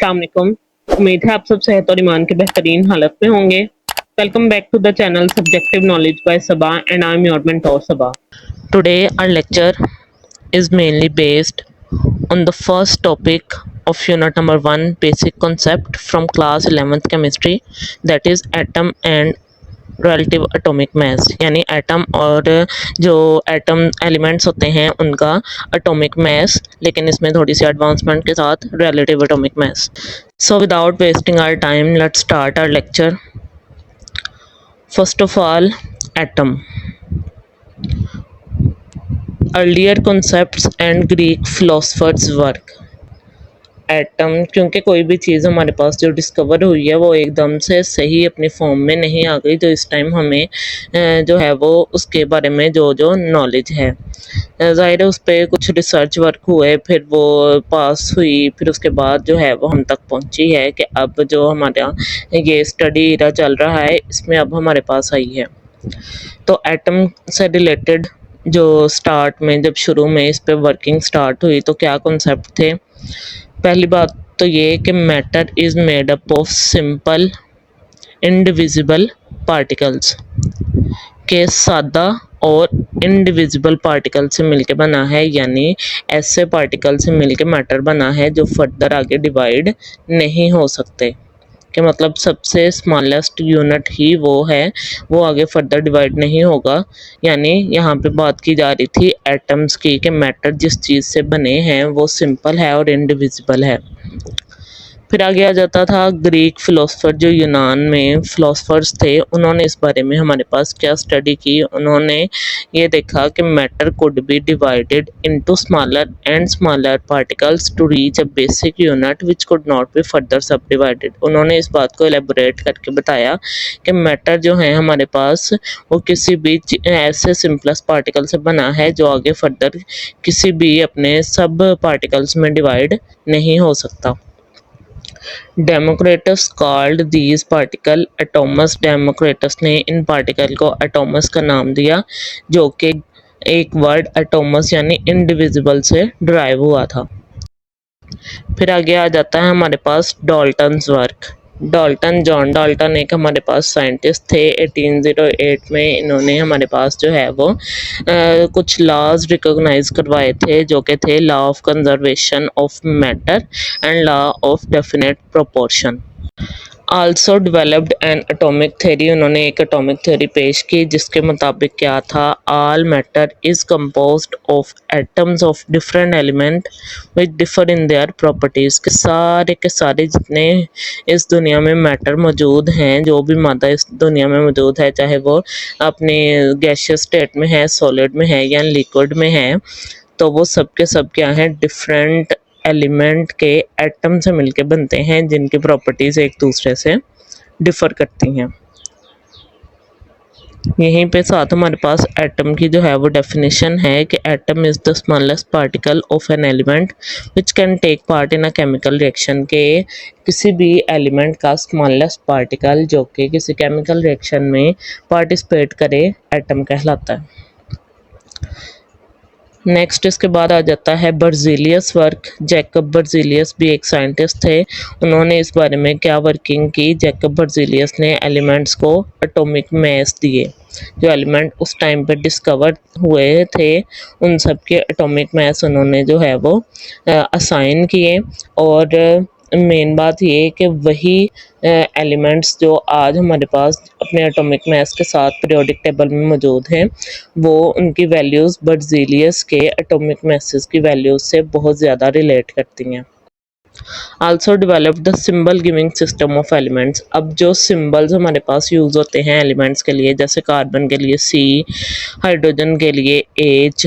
अस्सलाम वालेकुम। उम्मीद है आप सब सेहत और ईमान की बेहतरीन हालत में होंगे। Welcome back to the channel subjective knowledge by Saba and I am your mentor Saba. Today our lecture is mainly based on the first topic of unit number 1 basic concept from class 11th chemistry, that is atom and relative atomic mass, यानी atom और जो atom elements होते हैं उनका atomic mass, लेकिन इसमें थोड़ी सी advancement के साथ relative atomic mass. So without wasting our time let's start our lecture. First of all, atom, earlier concepts and Greek philosophers work. Atom, क्योंकि कोई भी चीज़ हमारे पास जो डिस्कवर हुई है वो एकदम से सही अपनी फॉर्म में नहीं आ गई, तो इस टाइम हमें जो है वो उसके बारे में जो नॉलेज है, ज़ाहिर है उस पर कुछ रिसर्च वर्क हुए, फिर वो पास हुई, फिर उसके बाद जो है वो हम तक पहुंची है कि अब जो हमारा ये स्टडी इरा चल रहा है इसमें अब हमारे पास आई है। तो एटम से रिलेटेड जो स्टार्ट में जब शुरू में इस पर वर्किंग स्टार्ट हुई तो क्या कॉन्सेप्ट थे। पहली बात तो ये कि matter is made up of simple indivisible particles, के सादा और इंडिविजिबल पार्टिकल से मिलके बना है, यानी ऐसे पार्टिकल से मिलके मैटर बना है जो फर्दर आगे डिवाइड नहीं हो सकते, कि मतलब सबसे स्मॉलेस्ट यूनिट ही वो है, वो आगे फर्दर डिवाइड नहीं होगा। यानी यहाँ पे बात की जा रही थी एटम्स की कि मैटर जिस चीज़ से बने हैं वो सिंपल है और इंडिविजिबल है। फिर आगे आ जाता था ग्रीक फिलोसफर, जो यूनान में फिलोसफर्स थे, उन्होंने इस बारे में हमारे पास क्या स्टडी की। उन्होंने ये देखा कि matter could be divided into smaller and smaller particles to reach a basic unit which could not be further subdivided. उन्होंने इस बात को एलेबोरेट करके बताया कि मैटर जो है हमारे पास वो किसी भी ऐसे सिंपलेस्ट पार्टिकल से बना है जो आगे फर्दर किसी भी अपने सब पार्टिकल्स में डिवाइड नहीं हो सकता। Democritus called these particle atomos. Democritus ने इन पार्टिकल को एटॉमस का नाम दिया, जो कि एक वर्ड एटॉमस यानी इंडिविजिबल से डिराइव हुआ था। फिर आगे आ जाता है हमारे पास डाल्टन्स वर्क। जॉन डाल्टन एक हमारे पास साइंटिस्ट थे। 1808 में इन्होंने हमारे पास जो है वो कुछ लॉज रिकॉग्नाइज करवाए थे, जो कि थे law of conservation of matter and law of definite proportion. Also developed N atomic theory. उन्होंने एक एटॉमिक थ्योरी पेश की जिसके मुताबिक क्या था, all matter is composed of atoms of different element which differ in their properties. के सारे जितने इस दुनिया में मैटर मौजूद हैं, जो भी मादा इस दुनिया में मौजूद है, चाहे वो अपने गैसियस स्टेट में है, सॉलिड में है या लिक्विड में है, तो वो सब के सब क्या हैं, डिफरेंट एलिमेंट के एटम से मिलके बनते हैं जिनकी प्रॉपर्टीज़ एक दूसरे से डिफ़र करती हैं। यहीं पे साथ हमारे पास एटम की जो है वो डेफिनेशन है कि atom is the smallest particle of an element which can take part in a chemical reaction. के किसी भी एलिमेंट का स्मॉलेस्ट पार्टिकल जो कि किसी केमिकल रिएक्शन में पार्टिसिपेट करे एटम कहलाता है। नेक्स्ट इसके बाद आ जाता है बर्जीलियस वर्क। जैकब बर्जीलियस भी एक साइंटिस्ट थे। उन्होंने इस बारे में क्या वर्किंग की, जैकब बर्जीलियस ने एलिमेंट्स को एटॉमिक मास दिए। जो एलिमेंट उस टाइम पे डिस्कवर हुए थे उन सब के एटॉमिक मास उन्होंने जो है वो असाइन किए, और मेन बात ये कि वही एलिमेंट्स जो आज हमारे पास अपने एटॉमिक मास के साथ पीरियोडिक टेबल में मौजूद हैं, वो उनकी वैल्यूज़ बर्जीलियस के एटॉमिक मासेस की वैल्यूज़ से बहुत ज़्यादा रिलेट करती हैं। Also develop the symbol giving system of elements. अब जो सिंबल्स हमारे पास यूज़ होते हैं एलिमेंट्स के लिए, जैसे कार्बन के लिए C, हाइड्रोजन के लिए H,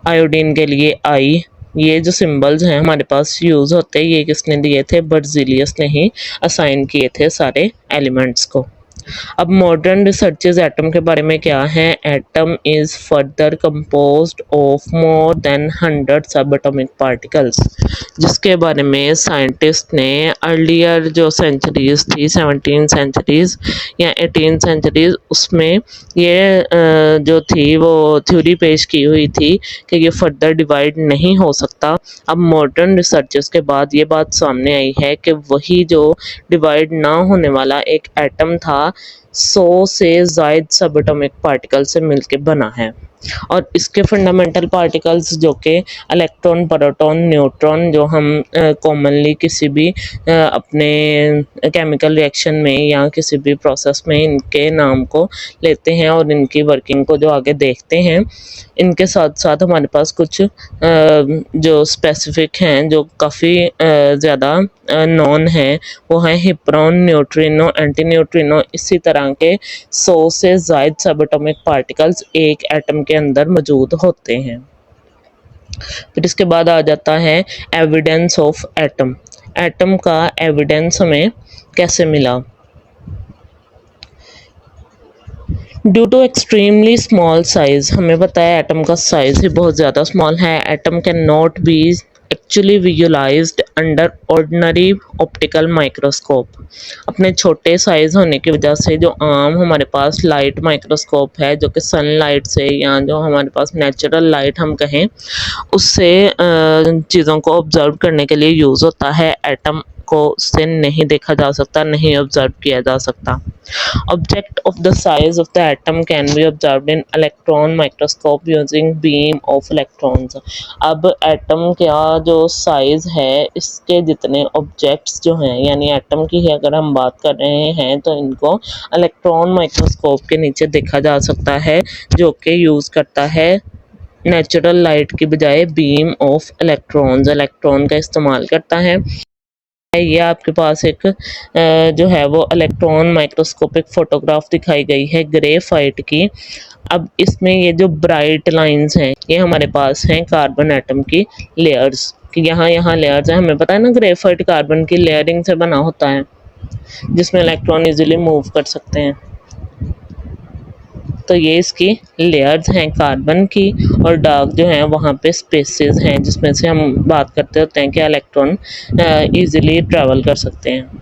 आयोडीन के लिए I, ये जो सिंबल्स हैं हमारे पास यूज़ होते हैं, ये किसने दिए थे, बर्जीलियस ने ही असाइन किए थे सारे एलिमेंट्स को। अब मॉडर्न रिसर्चेस एटम के बारे में क्या है? Atom is further composed of more than 100 सब एटॉमिक पार्टिकल्स, जिसके बारे में साइंटिस्ट ने अर्लियर जो सेंचुरीज थी 17 सेंचुरीज या 18 सेंचुरीज उसमें ये जो थी वो थ्योरी पेश की हुई थी कि ये फर्दर डिवाइड नहीं हो सकता। अब मॉडर्न रिसर्चेस के बाद ये बात सामने आई है कि वही जो डिवाइड ना होने वाला एक एटम था 100 से ज़ायद सब एटॉमिक पार्टिकल से मिलके बना है, और इसके फंडामेंटल पार्टिकल्स जो कि इलेक्ट्रॉन, प्रोटॉन, न्यूट्रॉन, जो हम कॉमनली किसी भी अपने केमिकल रिएक्शन में या किसी भी प्रोसेस में इनके नाम को लेते हैं और इनकी वर्किंग को जो आगे देखते हैं, इनके साथ साथ हमारे पास कुछ जो स्पेसिफिक हैं जो काफ़ी ज़्यादा नॉन है, वो हैं हिप्रोन, न्यूट्रिनो, एंटी न्यूट्रिनो। इसी तरह के 100 से ज़ायद सब एटॉमिक पार्टिकल्स एक एटम के अंदर मौजूद होते हैं। फिर इसके बाद आ जाता है एविडेंस ऑफ एटम। एटम का एविडेंस हमें कैसे मिला? Due to extremely small size, हमें पता है एटम का साइज ही बहुत ज़्यादा स्मॉल है। Atom can not be actually visualised under ordinary optical microscope. अपने छोटे साइज होने की वजह से जो आम हमारे पास लाइट माइक्रोस्कोप है, जो कि सनलाइट से या जो हमारे पास नेचुरल लाइट हम कहें उससे चीज़ों को ऑब्जर्व करने के लिए यूज़ होता है, एटम को उससे नहीं देखा जा सकता, नहीं ऑब्जर्व किया जा सकता। Object of the size of the atom can be observed in electron microscope using beam of electrons। अब एटम का जो साइज है इसके जितने ऑब्जेक्ट्स जो हैं, यानी एटम की ही अगर हम बात कर रहे हैं तो इनको इलेक्ट्रॉन माइक्रोस्कोप के नीचे देखा जा सकता है, जो कि यूज़ करता है नेचुरल लाइट की बजाय बीम ऑफ इलेक्ट्रॉन्स, इलेक्ट्रॉन का इस्तेमाल करता है। ये आपके पास एक जो है वो इलेक्ट्रॉन माइक्रोस्कोपिक फोटोग्राफ दिखाई गई है ग्रेफाइट की। अब इसमें ये जो ब्राइट लाइंस हैं ये हमारे पास हैं कार्बन एटम की लेयर्स, कि यहाँ लेयर्स हैं। हमें पता है ना ग्रेफाइट कार्बन की लेयरिंग से बना होता है जिसमें इलेक्ट्रॉन इजीली मूव कर सकते हैं। तो ये इसकी लेयर्स हैं कार्बन की, और डार्क जो हैं वहाँ पे स्पेसेस हैं जिसमें से हम बात करते होते हैं कि इलेक्ट्रॉन इजीली ट्रैवल कर सकते हैं।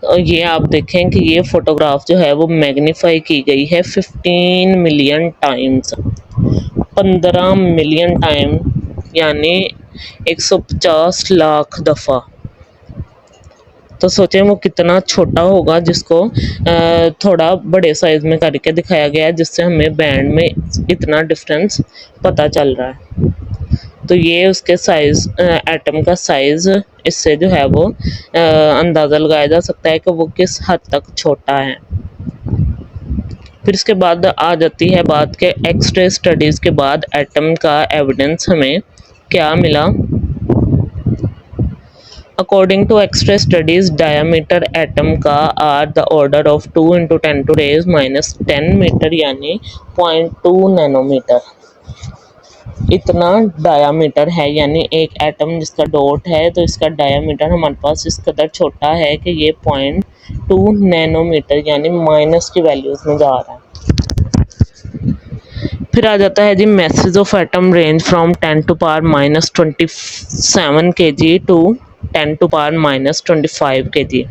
और ये आप देखें कि ये फोटोग्राफ जो है वो मैग्नीफाई की गई है 15 मिलियन टाइम्स, 15 मिलियन टाइम, यानी 150 लाख दफ़ा। तो सोचें वो कितना छोटा होगा जिसको थोड़ा बड़े साइज में करके दिखाया गया है, जिससे हमें बैंड में इतना डिफरेंस पता चल रहा है। तो ये उसके साइज, एटम का साइज, इससे जो है वो अंदाज़ा लगाया जा सकता है कि वो किस हद तक छोटा है। फिर इसके बाद आ जाती है बात के एक्सरे स्टडीज़ के बाद एटम का एविडेंस हमें क्या मिला। According to X-ray studies, diameter atom का are the order of 2 × 10⁻⁻10 metre, यानी 0.2 नैनोमीटर। इतना डायामीटर है, यानी एक एटम जिसका डॉट है तो इसका डायामीटर हमारे पास इस कदर छोटा है कि ये 0.2 नैनोमीटर यानी माइनस की वैल्यूज़ में जा रहा है। फिर आ जाता है जी masses of atom range from 10⁻⁻27 kg to 10⁻⁻25 kg।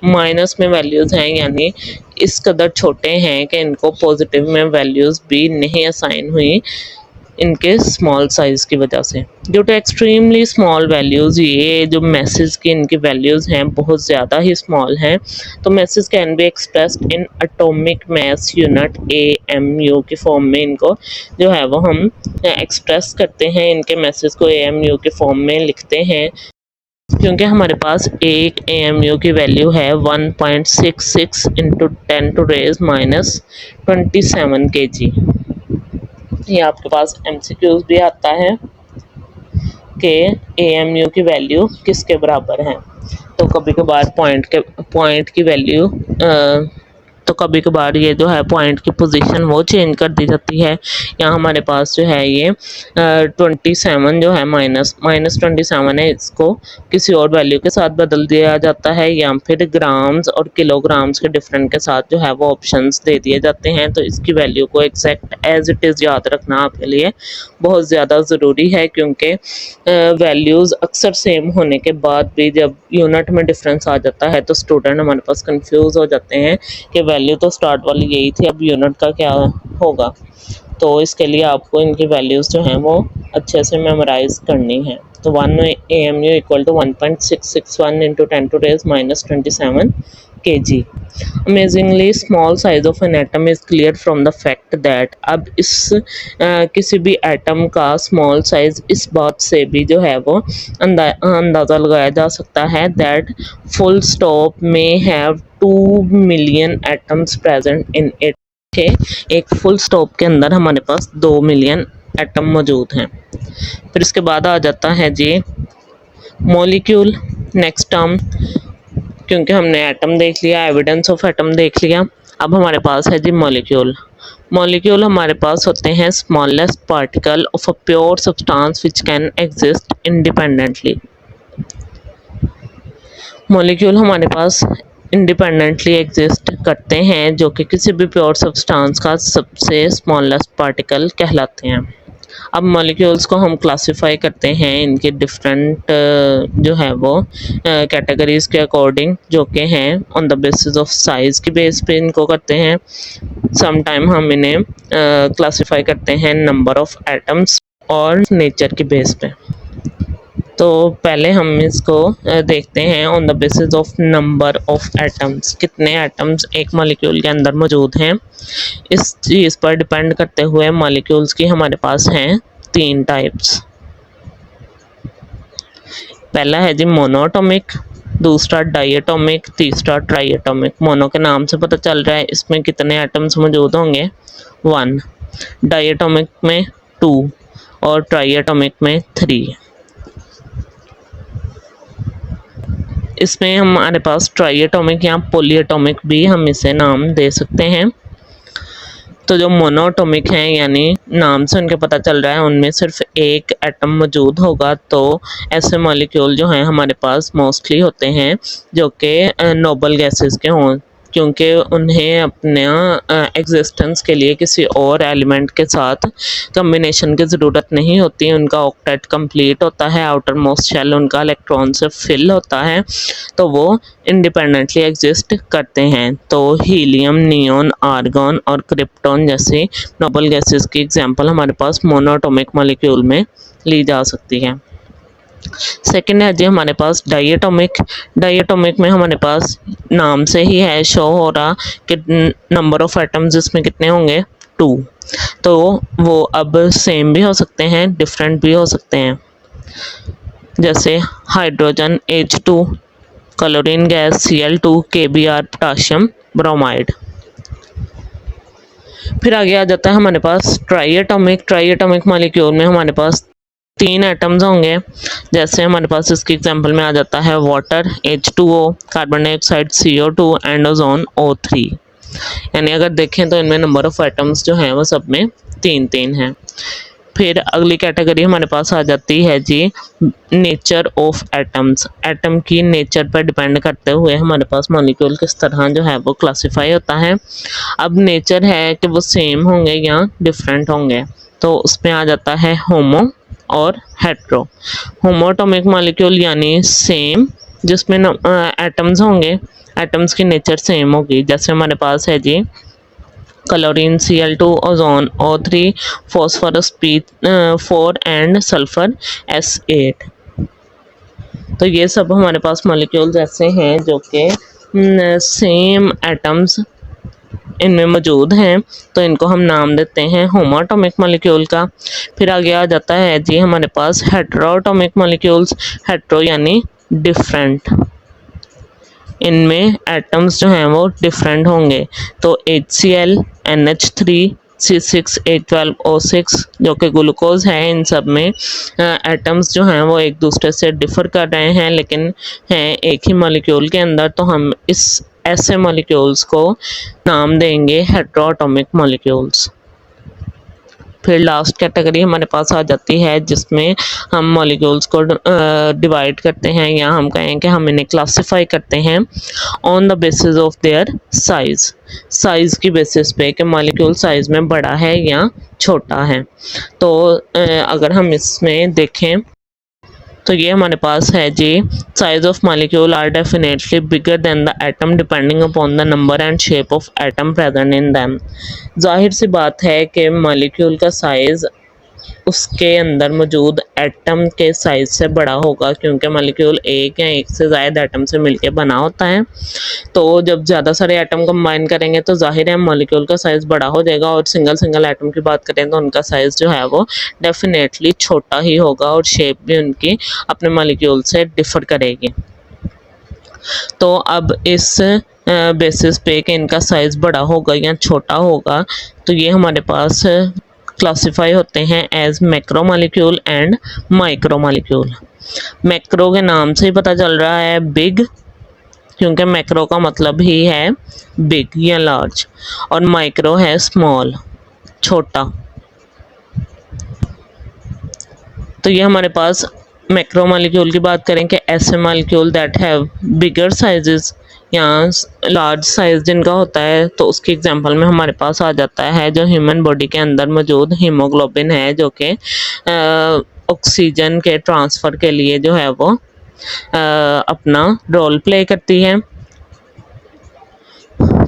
Minus में वैल्यूज़ हैं, यानी इस कदर छोटे हैं कि इनको पॉजिटिव में वैल्यूज़ भी नहीं असाइन हुई इनके स्मॉल साइज़ की वजह से। Due to extremely small values, ये जो मैसेज की इनकी वैल्यूज़ हैं बहुत ज़्यादा ही स्मॉल हैं, तो message can be expressed in atomic mass unit AMU की फॉर्म में इनको जो है वो हम एक्सप्रेस करते हैं। इनके मैसेज को AMU के फॉर्म में लिखते हैं, क्योंकि हमारे पास एक AMU की वैल्यू है 1.66 × 10⁻⁻27 kg। ये आपके पास MCQs भी आता है कि AMU की वैल्यू किसके बराबर है। तो कभी कभार पॉइंट की वैल्यू तो कभी कभार ये जो है पॉइंट की पोजीशन वो चेंज कर दी जाती है। यहाँ हमारे पास जो है ये 27 जो है माइनस 27 है, इसको किसी और वैल्यू के साथ बदल दिया जाता है या फिर ग्राम्स और किलोग्राम्स के डिफरेंट के साथ जो है वो ऑप्शंस दे दिए जाते हैं। तो इसकी वैल्यू को एग्जैक्ट एज इट इज़ याद रखना आपके लिए बहुत ज़्यादा ज़रूरी है, क्योंकि वैल्यूज़ अक्सर सेम होने के बाद भी जब यूनिट में डिफरेंस आ जाता है तो स्टूडेंट हमारे पास कंफ्यूज हो जाते हैं कि वैल्यू तो स्टार्ट वाली यही थी, अब यूनिट का क्या होगा। तो इसके लिए आपको इनकी वैल्यूज़ जो हैं वो अच्छे से मेमोराइज करनी है। तो 1 AMU equal to 1.661 into 10⁻⁻27 kg। Amazingly small size of an atom is clear from the fact that, अब इस किसी भी एटम का स्मॉल साइज इस बात से भी जो है वो अंदाज़ा लगाया जा सकता है दैट फुल स्टॉप में have 2 million atoms present in it. एक फुल स्टॉप के अंदर हमारे पास 2 मिलियन एटम मौजूद हैं। फिर इसके बाद आ जाता है जी मॉलिक्यूल, नेक्स्ट टर्म। क्योंकि हमने एटम देख लिया, एविडेंस ऑफ एटम देख लिया, अब हमारे पास है जी मॉलिक्यूल। मॉलिक्यूल हमारे पास होते हैं smallest particle of a pure substance which can exist independently. Molecule हमारे पास इंडिपेंडेंटली एग्जिस्ट करते हैं, जो कि किसी भी प्योर सब्सटेंस का सबसे स्मॉलेस्ट पार्टिकल कहलाते हैं। अब मॉलिक्यूल्स को हम क्लासिफाई करते हैं इनके डिफरेंट जो है वो कैटेगरीज के अकॉर्डिंग, जो कि हैं on the basis of size की बेस पे इनको करते हैं। सम टाइम हम इन्हें क्लासिफाई करते हैं नंबर ऑफ एटम्स और नेचर की बेस पे। तो पहले हम इसको देखते हैं on the basis of number of atoms, कितने एटम्स एक मॉलिक्यूल के अंदर मौजूद हैं। इस चीज़ पर डिपेंड करते हुए मॉलिक्यूल्स की हमारे पास हैं 3 टाइप्स। पहला है जी मोनोएटॉमिक, दूसरा डाइएटॉमिक, तीसरा ट्राइएटॉमिक। मोनो के नाम से पता चल रहा है इसमें कितने एटम्स मौजूद होंगे 1, डाइएटॉमिक में 2 और ट्राइएटॉमिक में 3। इसमें हमारे पास ट्राइएटॉमिक या पॉलीएटॉमिक भी हम इसे नाम दे सकते हैं। तो जो मोनोएटॉमिक हैं, यानी नाम से उनके पता चल रहा है उनमें सिर्फ एक एटम मौजूद होगा, तो ऐसे मॉलिक्यूल जो हैं हमारे पास मोस्टली होते हैं जो कि नोबल गैसेस के हों, क्योंकि उन्हें अपने एग्जिस्टेंस के लिए किसी और एलिमेंट के साथ कम्बिनेशन की ज़रूरत नहीं होती। उनका ऑक्टेट कंप्लीट होता है, आउटर मोस्ट शेल उनका इलेक्ट्रॉन से फिल होता है, तो वो इंडिपेंडेंटली एग्जिस्ट करते हैं। तो हीलियम, नियॉन, आर्गन और क्रिप्टॉन जैसे नोबल गैसेस की एग्जांपल हमारे पास मोनोएटॉमिक मॉलिक्यूल में ली जा सकती है। सेकेंड है जी हमारे पास डाइएटॉमिक। डाइएटॉमिक में हमारे पास नाम से ही है शो हो रहा कि नंबर ऑफ एटम्स इसमें कितने होंगे 2। तो वो अब सेम भी हो सकते हैं, डिफरेंट भी हो सकते हैं, जैसे hydrogen H2, chlorine gas Cl2, KBr potassium bromide. फिर आगे आ जाता है हमारे पास ट्राइएटॉमिक। ट्राइएटॉमिक मॉलिक्यूल में हमारे पास 3 एटम्स होंगे, जैसे हमारे पास इसकी एग्जांपल में आ जाता है water H2O, carbon dioxide CO2 and ozone O3। यानी अगर देखें तो इनमें नंबर ऑफ एटम्स जो हैं वो सब में 3 हैं। फिर अगली कैटेगरी हमारे पास आ जाती है जी नेचर ऑफ एटम्स। एटम की नेचर पर डिपेंड करते हुए हमारे पास मॉलिक्यूल किस तरह जो है वो क्लासिफाई होता है। अब नेचर है कि वो सेम होंगे या डिफरेंट होंगे, तो उसमें आ जाता है होमो और हेट्रो। होमोएटॉमिक मॉलिक्यूल यानी सेम, जिसमें एटम्स होंगे, एटम्स की नेचर सेम होगी। जैसे हमारे पास है जी chlorine Cl2, ozone O3, phosphorus P4 and sulphur S8। तो ये सब हमारे पास मॉलिक्यूल्स ऐसे हैं जो कि सेम एटम्स इनमें मौजूद हैं, तो इनको हम नाम देते हैं होमोएटॉमिक मॉलिक्यूल का। फिर आगे आ जाता है जी हमारे पास हेट्रोएटॉमिक मॉलिक्यूल्स। हेट्रो यानी डिफरेंट, इनमें एटम्स जो हैं वो डिफरेंट होंगे। तो HCl, NH3, C6H12O6 जो कि ग्लूकोज है, इन सब में एटम्स जो हैं वो एक दूसरे से डिफर कर रहे हैं, लेकिन हैं एक ही मॉलिक्यूल के अंदर। तो हम इस ऐसे मॉलिक्यूल्स को नाम देंगे हेटेरोएटॉमिक मॉलिक्यूल्स। फिर लास्ट कैटेगरी हमारे पास आ जाती है जिसमें हम मॉलिक्यूल्स को डिवाइड करते हैं, या हम कहें कि हम इन्हें क्लासिफाई करते हैं on the basis of their size. Size की बेसिस पे कि मॉलिक्यूल साइज़ में बड़ा है या छोटा है। तो अगर हम इसमें देखें तो ये हमारे पास है जी, size of molecule are definitely bigger than the atom depending upon the number and shape of atom present in them. जाहिर सी बात है कि मॉलिक्यूल का साइज़ उसके अंदर मौजूद एटम के साइज़ से बड़ा होगा, क्योंकि मॉलिक्यूल एक या एक से ज़्यादा एटम से मिलकर बना होता है। तो जब ज़्यादा सारे एटम कंबाइन करेंगे तो जाहिर है मॉलिक्यूल का साइज़ बड़ा हो जाएगा, और सिंगल सिंगल एटम की बात करें तो उनका साइज़ जो है वो डेफिनेटली छोटा ही होगा, और शेप भी उनकी अपने मॉलिक्यूल से डिफ़र करेगी। तो अब इस बेसिस पे कि इनका साइज़ बड़ा होगा या छोटा होगा, तो ये हमारे पास क्लासिफाई होते हैं as macro molecule and micro molecule. Macro के नाम से ही पता चल रहा है बिग, क्योंकि मैक्रो का मतलब ही है बिग या लार्ज, और माइक्रो है स्मॉल, छोटा। तो ये हमारे पास मैक्रो मॉलिक्यूल की बात करें कि ऐसे molecule that have bigger sizes या लार्ज साइज जिनका होता है, तो उसकी एग्जांपल में हमारे पास आ जाता है जो ह्यूमन बॉडी के अंदर मौजूद हीमोग्लोबिन है, जो कि ऑक्सीजन के ट्रांसफ़र के लिए जो है वो अपना रोल प्ले करती है।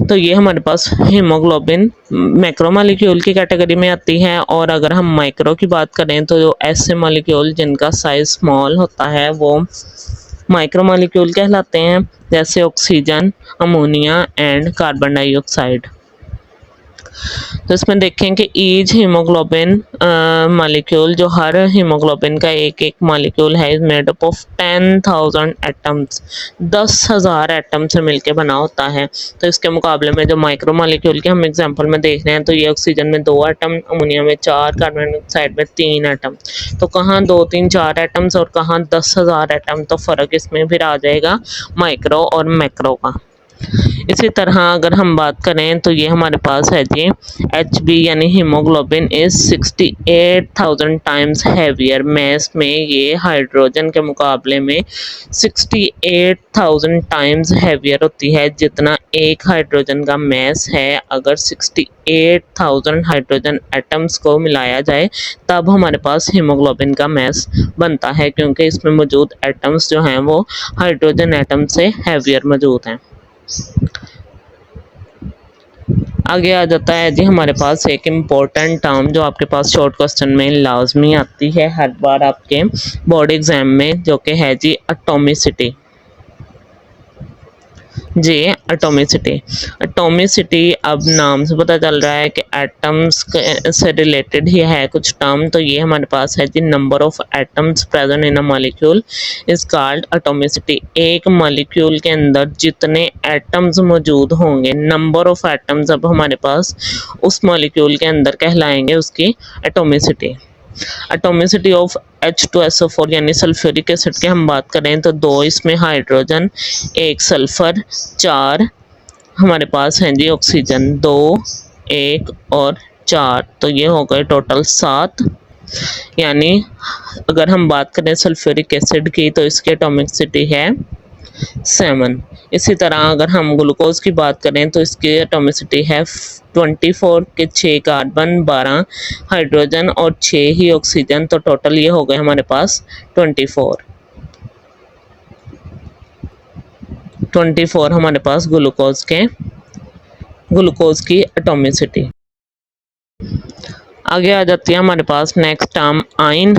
तो ये हमारे पास हीमोग्लोबिन मैक्रो मॉलिक्यूल की कैटेगरी में आती है। और अगर हम माइक्रो की बात करें तो जो ऐसे मॉलिक्यूल जिनका साइज स्मॉल होता है वो माइक्रो मॉलिक्यूल कहलाते हैं, जैसे oxygen, ammonia and carbon dioxide. तो इसमें देखें कि ईच हीमोग्लोबिन मॉलिक्यूल, जो हर हीमोग्लोबिन का एक एक मॉलिक्यूल है, is made up of 10,000 atoms, 10,000 atom से मिलके बना होता है। तो इसके मुकाबले में जो माइक्रो मॉलिक्यूल के हम एग्जांपल में देख रहे हैं, तो ये ऑक्सीजन में 2 एटम, अमोनिया में 4, कार्बन डाइऑक्साइड में 3 एटम। तो कहाँ 2, 3, 4 एटम्स और कहाँ 10,000 एटम, तो फ़र्क इसमें फिर आ जाएगा माइक्रो और मैक्रो का। इसी तरह अगर हम बात करें तो ये हमारे पास है जी HB यानी haemoglobin is 68,000 times heavier. Mass में ये हाइड्रोजन के मुकाबले में 68,000 टाइम्स हैवियर होती है। जितना एक हाइड्रोजन का मैस है, अगर 68,000 हाइड्रोजन एटम्स को मिलाया जाए तब हमारे पास हीमोग्लोबिन का मैस बनता है, क्योंकि इसमें मौजूद एटम्स जो हैं वो हाइड्रोजन एटम से हैवियर मौजूद हैं। आगे आ जाता है जी हमारे पास एक इम्पोर्टेंट टर्म जो आपके पास शॉर्ट क्वेश्चन में लाजमी आती है हर बार आपके बोर्ड एग्जाम में, जो कि है जी एटॉमिसिटी। जी एटॉमिसिटी। एटॉमिसिटी अब नाम से पता चल रहा है कि एटम्स से रिलेटेड ही है कुछ टर्म। तो ये हमारे पास है जी number of atoms present in a molecule is called atomicity. एक मॉलिक्यूल के अंदर जितने एटम्स मौजूद होंगे, नंबर ऑफ एटम्स अब हमारे पास उस मॉलिक्यूल के अंदर कहलाएंगे उसकी एटॉमिसिटी। एटॉमिसिटी ऑफ H2SO4 यानी सल्फ्यूरिक एसिड की हम बात करें तो 2 इसमें हाइड्रोजन, 1 सल्फर, 4 हमारे पास हैं जी ऑक्सीजन, 2, 1 और 4, तो ये हो गए टोटल 7। यानी अगर हम बात करें सल्फ्यूरिक एसिड की तो इसकी एटॉमिसिटी है 7। इसी तरह अगर हम ग्लूकोज की बात करें तो इसकी एटॉमिसिटी है 24 के 6 कार्बन, 12 हाइड्रोजन और 6 ही ऑक्सीजन, तो टोटल ये हो गए हमारे पास 24 हमारे पास ग्लूकोज की एटॉमिसिटी। आगे आ जाती है हमारे पास नेक्स्ट टर्म आयन।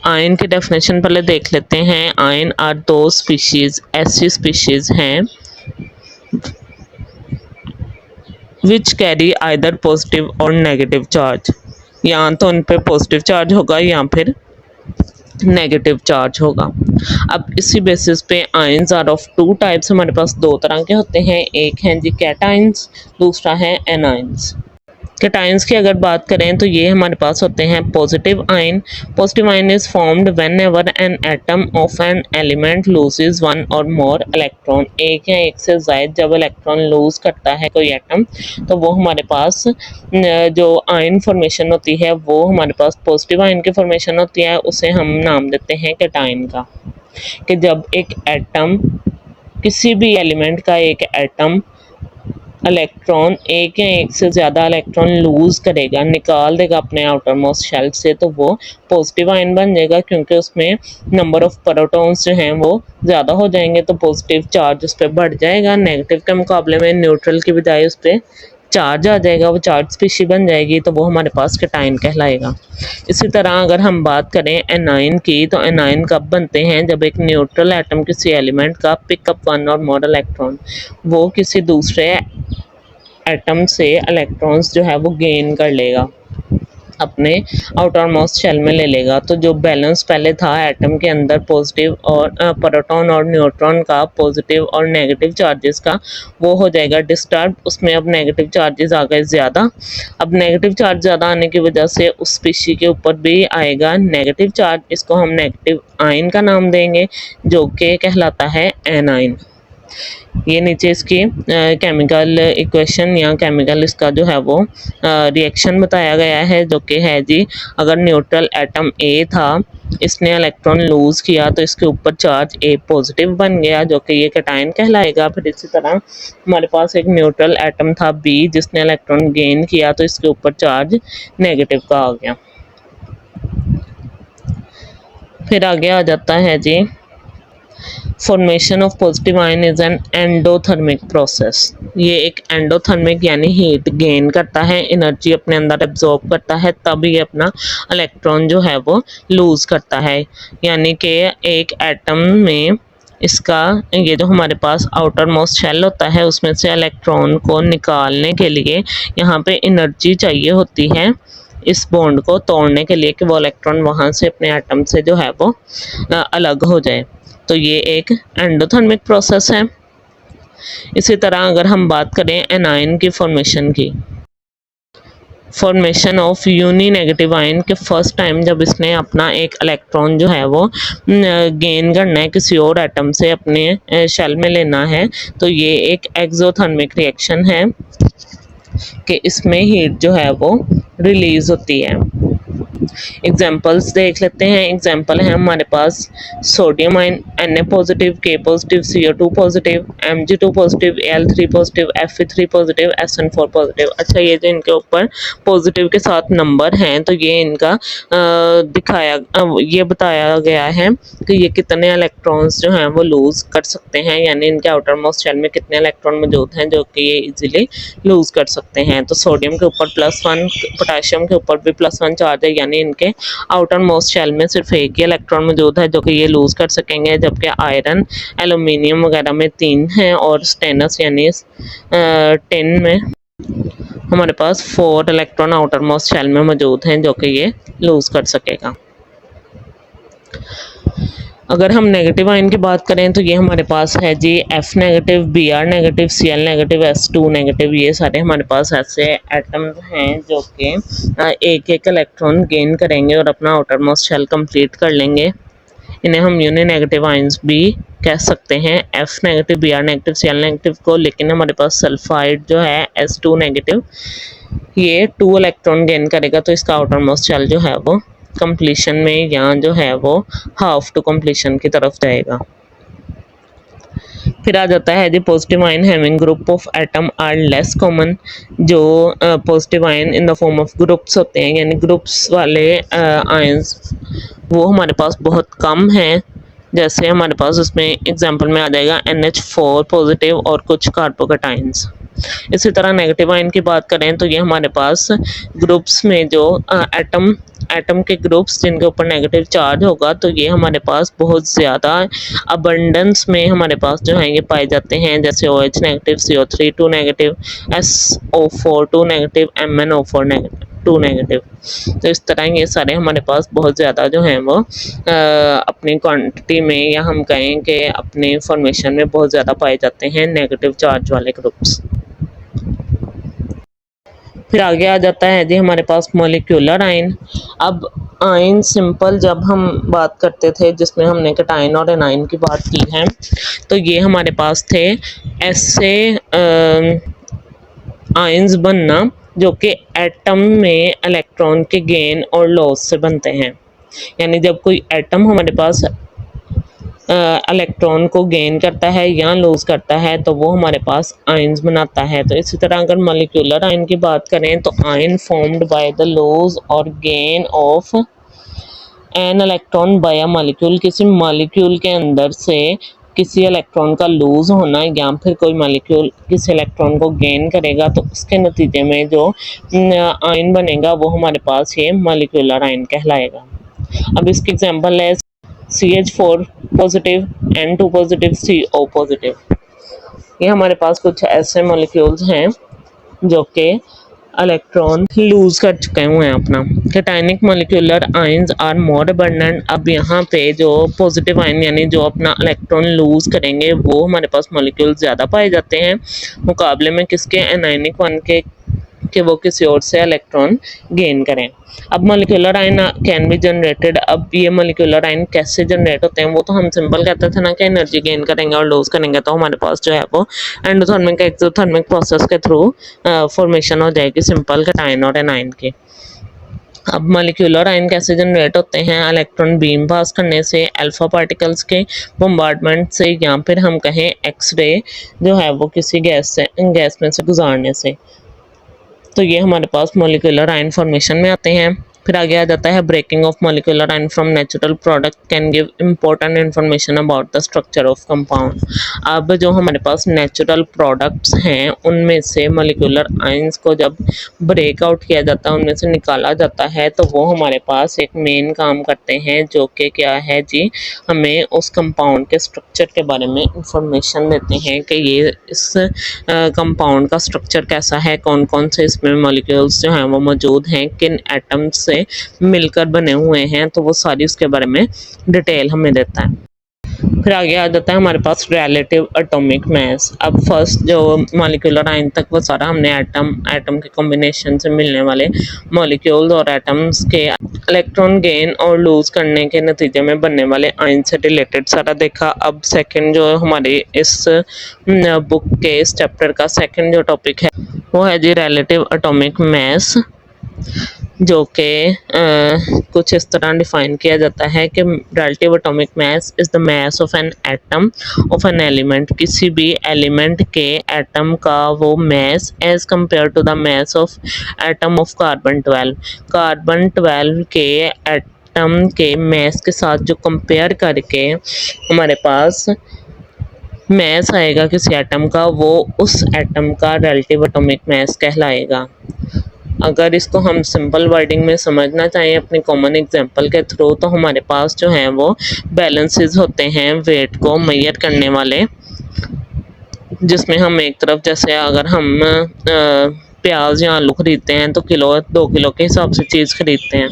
आयन की डेफिनेशन पहले देख लेते हैं। आयन आर 2 स्पीशीज, ऐसी स्पीशीज हैं विच कैरी आइदर पॉजिटिव और नेगेटिव चार्ज, या तो उन पे पॉजिटिव चार्ज होगा या फिर नेगेटिव चार्ज होगा। अब इसी बेसिस पे आयंस आर ऑफ 2 टाइप्स, हमारे पास 2 तरह के होते हैं। एक हैं जी कैटायंस, दूसरा है एनायंस। कैटायंस की अगर बात करें तो ये हमारे पास होते हैं positive ion. Positive ion is formed when ever N atom of an element loses one और मोर इलेक्ट्रॉन। एक या एक से ज़ायद जब इलेक्ट्रॉन लूज करता है कोई एटम, तो वो हमारे पास जो आयन फॉर्मेशन होती है वो हमारे पास पॉजिटिव आयन की फॉर्मेशन होती है। उसे हम नाम देते हैं कैटायन का। कि जब एक एटम, किसी भी एलिमेंट का एक एटम इलेक्ट्रॉन, एक या एक से ज़्यादा इलेक्ट्रॉन लूज करेगा, निकाल देगा अपने आउटर मोस्ट शेल से, तो वो पॉजिटिव आयन बन जाएगा, क्योंकि उसमें नंबर ऑफ प्रोटॉन्स जो हैं वो ज़्यादा हो जाएंगे, तो पॉजिटिव चार्ज उस पर बढ़ जाएगा। नेगेटिव के मुकाबले में न्यूट्रल की बजाय उस पर चार्ज आ जाएगा, वो चार्ज स्पीशी बन जाएगी, तो वो हमारे पास कैटायन कहलाएगा। इसी तरह अगर हम बात करें एनायन की, तो एनायन कब बनते हैं? जब एक न्यूट्रल एटम किसी एलिमेंट का पिकअप वन और मोर इलेक्ट्रॉन, वो किसी दूसरे एटम से इलेक्ट्रॉन्स जो है वो गेन कर लेगा, अपने आउटर मोस्ट शेल में ले लेगा। तो जो बैलेंस पहले था एटम के अंदर पॉजिटिव और प्रोटॉन और न्यूट्रॉन का, पॉजिटिव और नेगेटिव चार्जेस का, वो हो जाएगा डिस्टर्ब। उसमें अब नेगेटिव चार्जेस आ गए ज़्यादा। अब नेगेटिव चार्ज ज़्यादा आने की वजह से उस स्पीशी के ऊपर भी आएगा नेगेटिव चार्ज। इसको हम नेगेटिव आयन का नाम देंगे, जो कि कहलाता है एनायन। ये नीचे इसकी केमिकल इक्वेशन या केमिकल इसका जो है वो रिएक्शन बताया गया है, जो कि है जी, अगर न्यूट्रल एटम ए था, इसने इलेक्ट्रॉन लूज किया, तो इसके ऊपर चार्ज ए पॉजिटिव बन गया, जो कि ये कैटायन कहलाएगा। फिर इसी तरह हमारे पास एक न्यूट्रल एटम था बी, जिसने इलेक्ट्रॉन गेन किया, तो इसके ऊपर चार्ज नेगेटिव का आ गया। फिर आगे आ जाता है जी, formation of positive ion is an endothermic process. ये एक एंडोथर्मिक यानी हीट गेन करता है, एनर्जी अपने अंदर एब्जॉर्ब करता है, तब ये अपना इलेक्ट्रॉन जो है वो लूज करता है। यानी कि एक एटम में इसका, ये जो हमारे पास आउटर मोस्ट शेल होता है, उसमें से इलेक्ट्रॉन को निकालने के लिए यहाँ पे एनर्जी चाहिए होती है इस बॉन्ड को तोड़ने के लिए, कि वो इलेक्ट्रॉन वहाँ से अपने एटम से जो है वो अलग हो जाए। तो ये एक एंडोथर्मिक प्रोसेस है। इसी तरह अगर हम बात करें एनायन की फॉर्मेशन की, formation of uni negative ion के फर्स्ट टाइम जब इसने अपना एक इलेक्ट्रॉन जो है वो गेन करना है, किसी और एटम से अपने शेल में लेना है, तो ये एक एक्सोथर्मिक रिएक्शन है कि इसमें हीट जो है वो रिलीज होती है। एग्जाम्पल्स देख लेते हैं। एग्जाम्पल है हमारे पास sodium ion Na positive, K positive, CO2 positive, Mg2 positive, Al3 positive, Fe3 positive, SN4 positive. अच्छा, ये जो इनके ऊपर पॉजिटिव के साथ नंबर हैं, तो ये इनका ये बताया गया है कि ये कितने इलेक्ट्रॉन्स जो हैं वो लूज कर सकते हैं, यानी इनके आउटर मोस्ट शेल में कितने इलेक्ट्रॉन मौजूद हैं जो कि ये इजीली लूज कर सकते हैं। तो सोडियम के ऊपर +1, पोटेशियम के ऊपर भी +1 चार्ज है, यानी इनके आउटर मोस्ट शेल में सिर्फ एक ही इलेक्ट्रॉन मौजूद है जो कि ये लूज कर सकेंगे, जबकि आयरन, एल्यूमिनियम वगैरह में 3 हैं, और स्टेनस यानी टिन में हमारे पास 4 इलेक्ट्रॉन आउटर मोस्ट शेल में मौजूद हैं जो कि ये लूज कर सकेगा। अगर हम नेगेटिव आयन की बात करें तो ये हमारे पास है जी F negative, Br negative, Cl negative, S2 negative. ये सारे हमारे पास ऐसे एटम्स हैं जो कि एक एक इलेक्ट्रॉन गेन करेंगे और अपना आउटर मोस्ट शेल कंप्लीट कर लेंगे। इन्हें हम यूनी नेगेटिव आयन्स भी कह सकते हैं, F negative, Br negative, Cl negative को। लेकिन हमारे पास सल्फाइड जो है S2 नेगेटिव, ये 2 इलेक्ट्रॉन गेन करेगा, तो इसका आउटर मोस्ट शेल जो है वो कंप्लीशन में यहाँ जो है वो हाफ टू कंप्लीशन की तरफ जाएगा। फिर आ जाता है जी positive ion having group of atom are less common. जो positive ion in the form of groups होते हैं, यानी ग्रुप्स वाले आयन्स वो हमारे पास बहुत कम हैं। जैसे हमारे पास उसमें एग्जांपल में आ जाएगा NH4 पॉजिटिव और कुछ कार्बोकैटायंस। इसी तरह नेगेटिव आयन की बात करें तो ये हमारे पास ग्रुप्स में जो एटम के ग्रुप्स जिनके ऊपर नेगेटिव चार्ज होगा, तो ये हमारे पास बहुत ज़्यादा अबंडेंस में हमारे पास जो है ये पाए जाते हैं। जैसे OH negative, CO3 2 negative, SO4 2 negative, MnO4 negative 2 negative. तो इस तरह ये सारे हमारे पास बहुत ज़्यादा जो हैं वो अपनी क्वांटिटी में, या हम कहें कि अपने फॉर्मेशन में बहुत ज़्यादा पाए जाते हैं नेगेटिव चार्ज वाले ग्रुप्स। फिर आगे आ जाता है जी हमारे पास मॉलिक्यूलर आयन। अब आयन सिंपल जब हम बात करते थे जिसमें हमने कैटायन और एनायन की बात की है, तो ये हमारे पास थे ऐसे आयंस बनना जो कि एटम में इलेक्ट्रॉन के गेन और लॉस से बनते हैं। यानी जब कोई एटम हमारे पास इलेक्ट्रॉन को गेन करता है या लूज करता है तो वो हमारे पास आयंस बनाता है। तो इसी तरह अगर मॉलिक्यूलर आयन की बात करें तो ion formed by the loss और gain of an electron by a molecule, किसी मॉलिक्यूल के अंदर से किसी इलेक्ट्रॉन का लूज होना या फिर कोई मॉलिक्यूल किसी इलेक्ट्रॉन को गेन करेगा तो उसके नतीजे में जो आयन बनेगा वो हमारे पास ये मॉलिक्यूलर आयन कहलाएगा। अब इसकी एग्जांपल है CH4 positive, N2 positive, CO positive. ये हमारे पास कुछ ऐसे मॉलिक्यूल्स हैं जो कि इलेक्ट्रॉन लूज कर चुके हुए हैं अपना। Cationic molecular ions are more abundant. अब यहाँ पे जो पॉजिटिव आयन यानी जो अपना इलेक्ट्रॉन लूज करेंगे वो हमारे पास मॉलिक्यूल ज़्यादा पाए जाते हैं मुकाबले में किसके, एनायनिक वन के कि वो किसी और से इलेक्ट्रॉन गेन करें। अब molecular ion can be generated. अब ये मॉलिक्यूलर आयन कैसे जनरेट होते हैं, वो तो हम सिंपल कहते थे ना कि एनर्जी गेन करेंगे और लूज करेंगे तो हमारे पास जो है वो एंडोथर्मिक एक्सोथर्मिक प्रोसेस के थ्रू फॉर्मेशन हो जाएगी सिंपल कैटायन और एनायन की। अब मॉलिक्यूलर आयन कैसे जनरेट होते हैं, इलेक्ट्रॉन बीम पास करने से, अल्फा पार्टिकल्स के बम्बार्डमेंट से, या फिर हम कहें एक्सरे जो है वो किसी गैस में से गुजारने से। तो ये हमारे पास मॉलिक्यूलर आयन फॉर्मेशन में आते हैं। फिर आगे आ जाता है breaking of molecular ion from natural product can give important information about the structure of compound. अब जो हमारे पास नेचुरल प्रोडक्ट्स हैं उनमें से मॉलिक्यूलर आयंस को जब ब्रेकआउट किया जाता है, उनमें से निकाला जाता है, तो वो हमारे पास एक मेन काम करते हैं जो कि क्या है जी, हमें उस कंपाउंड के स्ट्रक्चर के बारे में इंफॉर्मेशन देते हैं कि ये इस कंपाउंड का स्ट्रक्चर कैसा है, कौन कौन से इसमें मॉलिक्यूल्स जो हैं वो मौजूद हैं, किन एटम्स से मिलकर बने हुए हैं, तो वो सारी उसके बारे में डिटेल हमें देता है। फिर आगे आ जाता है हमारे पास रिलेटिव एटॉमिक मास। अब फर्स्ट जो मॉलिक्यूलर आयन तक वो सारा हमने एटम के कॉम्बिनेशन से मिलने वाले मॉलिक्यूल्स और एटम्स के इलेक्ट्रॉन गेन और लूज करने के नतीजे में बनने वाले आयन से रिलेटेड सारा देखा। अब सेकंड जो हमारे इस बुक के इस चैप्टर का सेकंड जो टॉपिक है वो है जी रिलेटिव एटॉमिक मास, जो कि कुछ इस तरह डिफाइन किया जाता है कि relative atomic mass is the mass of an atom of an element. किसी भी एलिमेंट के एटम का वो mass as compare to the mass of atom of carbon 12। Carbon 12 के एटम के मास के साथ जो कंपेयर करके हमारे पास मास आएगा किसी एटम का, वो उस एटम का रिलेटिव एटॉमिक मास कहलाएगा। अगर इसको हम सिंपल वर्डिंग में समझना चाहें अपनी कॉमन एग्जांपल के थ्रू, तो हमारे पास जो हैं वो बैलेंसेस होते हैं वेट को मेजर करने वाले, जिसमें हम एक तरफ जैसे अगर हम प्याज या आलू खरीदते हैं तो किलो 2 किलो के हिसाब से चीज़ खरीदते हैं,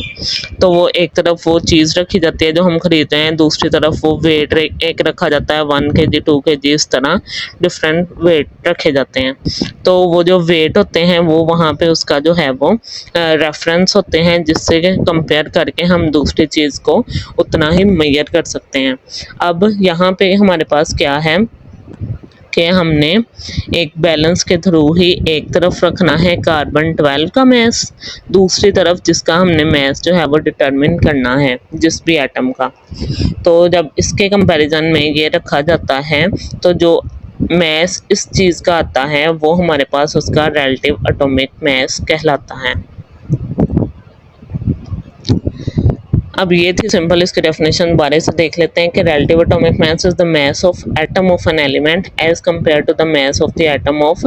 तो वो एक तरफ वो चीज़ रखी जाती है जो हम खरीदते हैं, दूसरी तरफ वो वेट एक रखा जाता है 1 kg 2 kg, इस तरह डिफरेंट वेट रखे जाते हैं। तो वो जो वेट होते हैं वो वहाँ पे उसका जो है वो रेफरेंस होते हैं, जिससे कंपेयर करके हम दूसरी चीज़ को उतना ही मेजर कर सकते हैं। अब यहाँ पे हमारे पास क्या है कि हमने एक बैलेंस के थ्रू ही एक तरफ रखना है कार्बन 12 का मास, दूसरी तरफ जिसका हमने मास जो है वो डिटरमिन करना है जिस भी एटम का। तो जब इसके कंपैरिजन में ये रखा जाता है तो जो मास इस चीज़ का आता है वो हमारे पास उसका रिलेटिव एटॉमिक मास कहलाता है। अब ये थी सिंपल इसकी डेफिनेशन, बारे से देख लेते हैं कि relative atomic mass is the mass of atom of an element as compare to the mass of the atom of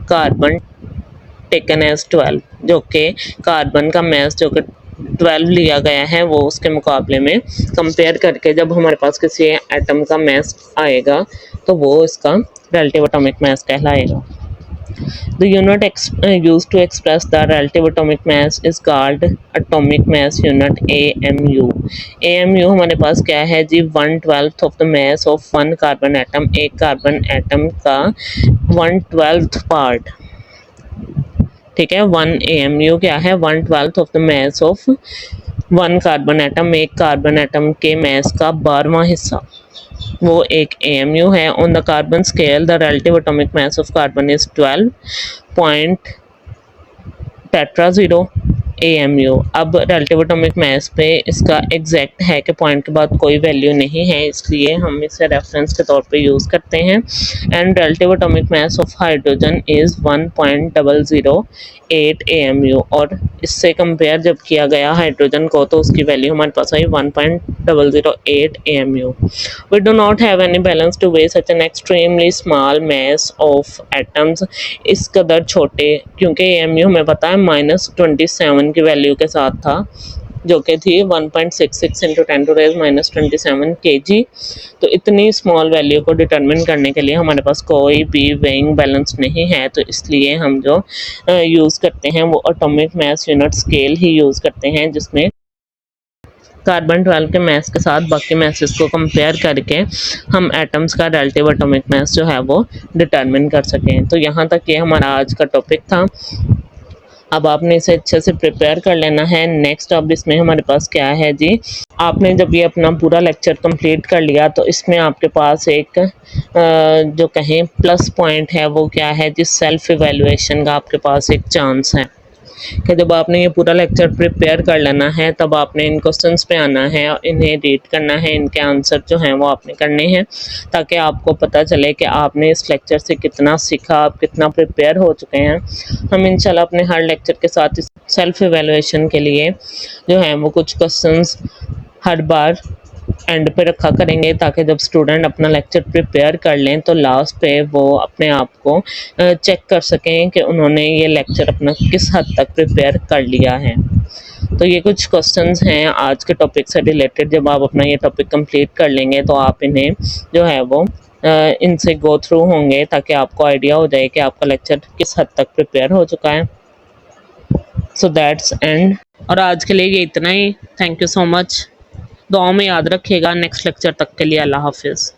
carbon taken as 12, जो कि कार्बन का मास जो कि 12 लिया गया है वो उसके मुकाबले में कंपेयर करके जब हमारे पास किसी एटम का मास आएगा तो वो इसका रिलेटिव एटॉमिक मास कहलाएगा। The unit used to express the relative atomic mass is called atomic mass unit AMU। AMU हमारे पास क्या है जी, 1/12 of the mass of one carbon atom। एक कार्बन एटम का 1/12 पार्ट ठीक है। 1 AMU क्या है, 1/12 of the mass of 1 carbon atom, एक कार्बन एटम के मास का 12वां हिस्सा, वो एक AMU है। On the carbon scale the relative atomic mass of carbon is 12 point tetra 0 AMU। अब रिलेटिव एटॉमिक मास पे इसका एग्जैक्ट है कि पॉइंट के बाद कोई वैल्यू नहीं है, इसलिए हम इसे रेफरेंस के तौर पे यूज़ करते हैं। And relative atomic mass of hydrogen is 1.008 AMU, और इससे कंपेयर जब किया गया हाइड्रोजन को तो उसकी वैल्यू हमारे पास आई 1.008 AMU। We do not have any balance to weigh such an extremely small mass of atoms। इस कदर छोटे, क्योंकि AMU हमें पता है -27 की वैल्यू के साथ था, जो कि थी 1.66 × 10⁻⁻27 kg। तो इतनी स्मॉल वैल्यू को डिटरमिन करने के लिए हमारे पास कोई भी वेइंग बैलेंस नहीं है, तो इसलिए हम जो यूज़ करते हैं वो एटॉमिक मास यूनिट स्केल ही यूज़ करते हैं, जिसमें कार्बन 12 के मास के साथ बाकी मासेस को कंपेयर करके हम एटम्स का रिलेटिव एटॉमिक मास जो है वो डिटरमिन कर सकें। तो यहाँ तक ये हमारा आज का टॉपिक था। अब आपने इसे अच्छे से प्रिपेयर कर लेना है। नेक्स्ट अब इसमें हमारे पास क्या है जी, आपने जब ये अपना पूरा लेक्चर कंप्लीट कर लिया तो इसमें आपके पास एक जो कहें प्लस पॉइंट है, वो क्या है जी, सेल्फ इवैल्यूएशन का आपके पास एक चांस है कि जब आपने ये पूरा लेक्चर प्रिपेयर कर लेना है तब आपने इन क्वेश्चंस पे आना है, इन्हें रीड करना है, इनके आंसर जो हैं वो आपने करने हैं, ताकि आपको पता चले कि आपने इस लेक्चर से कितना सीखा, आप कितना प्रिपेयर हो चुके हैं। हम इंशाल्लाह अपने हर लेक्चर के साथ इस सेल्फ इवैल्यूएशन के लिए जो है वो कुछ क्वेश्चंस हर बार एंड पे रखा करेंगे, ताकि जब स्टूडेंट अपना लेक्चर प्रिपेयर कर लें तो लास्ट पे वो अपने आप को चेक कर सकें कि उन्होंने ये लेक्चर अपना किस हद तक प्रिपेयर कर लिया है। तो ये कुछ क्वेश्चंस हैं आज के टॉपिक से रिलेटेड। जब आप अपना ये टॉपिक कंप्लीट कर लेंगे तो आप इन्हें जो है वो इनसे गो थ्रू होंगे, ताकि आपको आइडिया हो जाए कि आपका लेक्चर किस हद तक प्रिपेयर हो चुका है। सो दैट्स एंड, और आज के लिए ये इतना ही। Thank you so much. दुआ में याद रखिएगा। नेक्स्ट लेक्चर तक के लिए अल्लाह हाफिज़।